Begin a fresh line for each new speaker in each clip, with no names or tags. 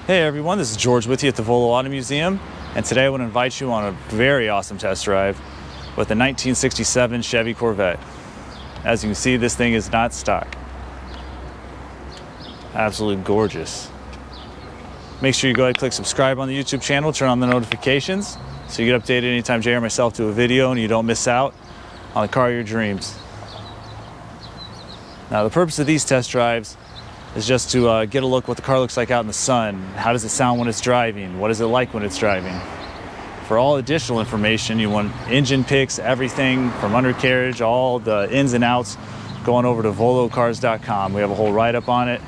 Hey everyone, this is George with you at the Volo Auto Museum, and today I want to invite you on a very awesome test drive with a 1967 Chevy Corvette. As you can see, this thing is not stock. Absolutely gorgeous. Make sure you go ahead and click subscribe on the YouTube channel, turn on the notifications so you get updated anytime Jay or myself do a video and you don't miss out on the car of your dreams. Now the purpose of these test drives is just to get a look what the car looks like out in the sun. How does it sound when it's driving? What is it like when it's driving? For all additional information, you want engine pics, everything from undercarriage, all the ins and outs, going over to volocars.com. We have a whole write-up on it.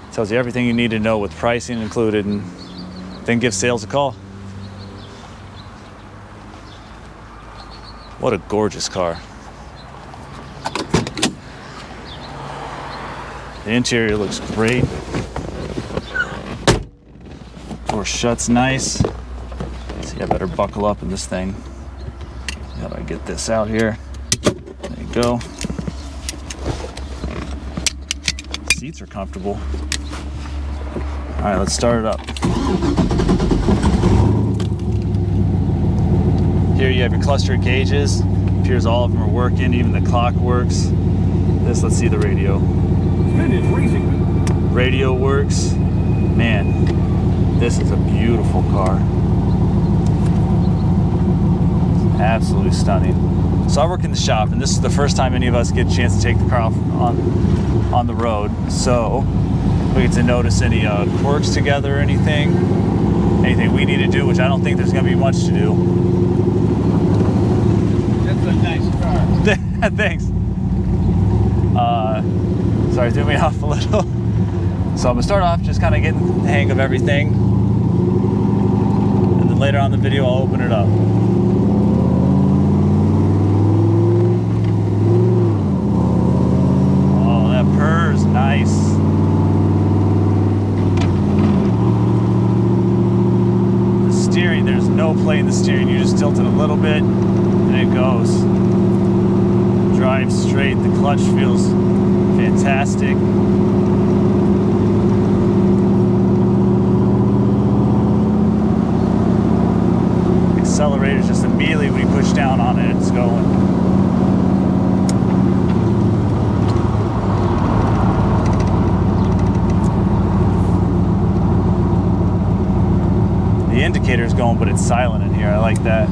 It tells you everything you need to know with pricing included, and then give sales a call. What a gorgeous car. The interior looks great. Door shuts nice. See, I better buckle up in this thing. How do I get this out here? There you go. Seats are comfortable. All right, let's start it up. Here you have your cluster of gauges. Appears all of them are working, even the clock works. Let's see the radio. Radio works. Man, this is a beautiful car. Absolutely stunning. So I work in the shop, and this is the first time any of us get a chance to take the car off on the road. So we get to notice any quirks together or anything we need to do, which I don't think there's going to be much to do.
That's a nice car.
Thanks. Sorry, threw me off a little. So I'm gonna start off just kind of getting the hang of everything, and then later on in the video I'll open it up. Oh, that purr's nice. The steering, there's no play in the steering. You just tilt it a little bit and it goes. Drive straight. The clutch feels fantastic. Accelerator's just immediately when you push down on it, it's going. The indicator's going, but it's silent in here. I like that.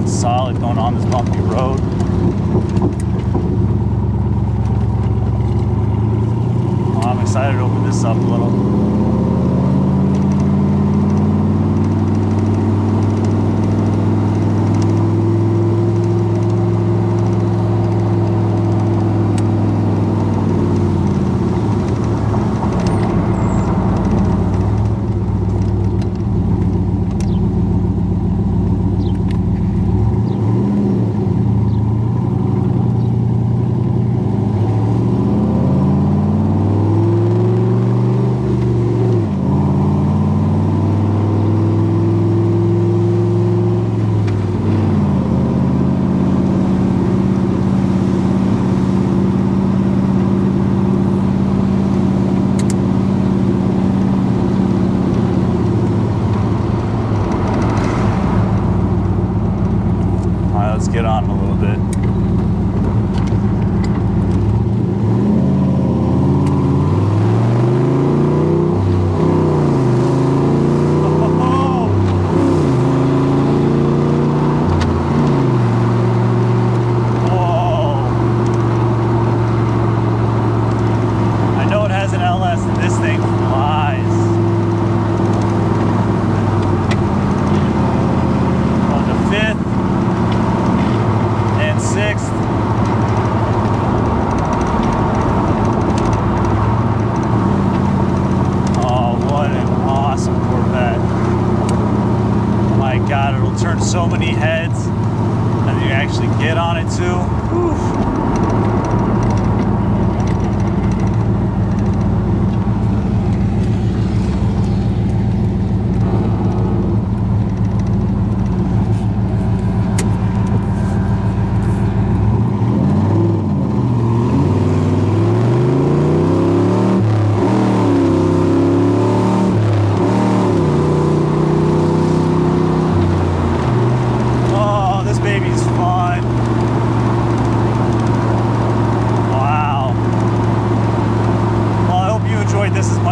Solid going on this bumpy road. Oh, I'm excited to open this up a little. Get on a little bit. I know it has an LS and this thing flies. On the 5th. 6th. Oh, what an awesome Corvette. My God, it'll turn so many heads, and you actually get on it too. Whew.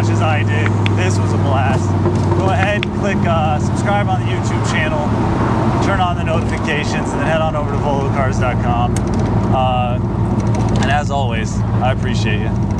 much as I did. This was a blast. Go ahead and click subscribe on the YouTube channel, turn on the notifications, and then head on over to volocars.com. And as always, I appreciate you.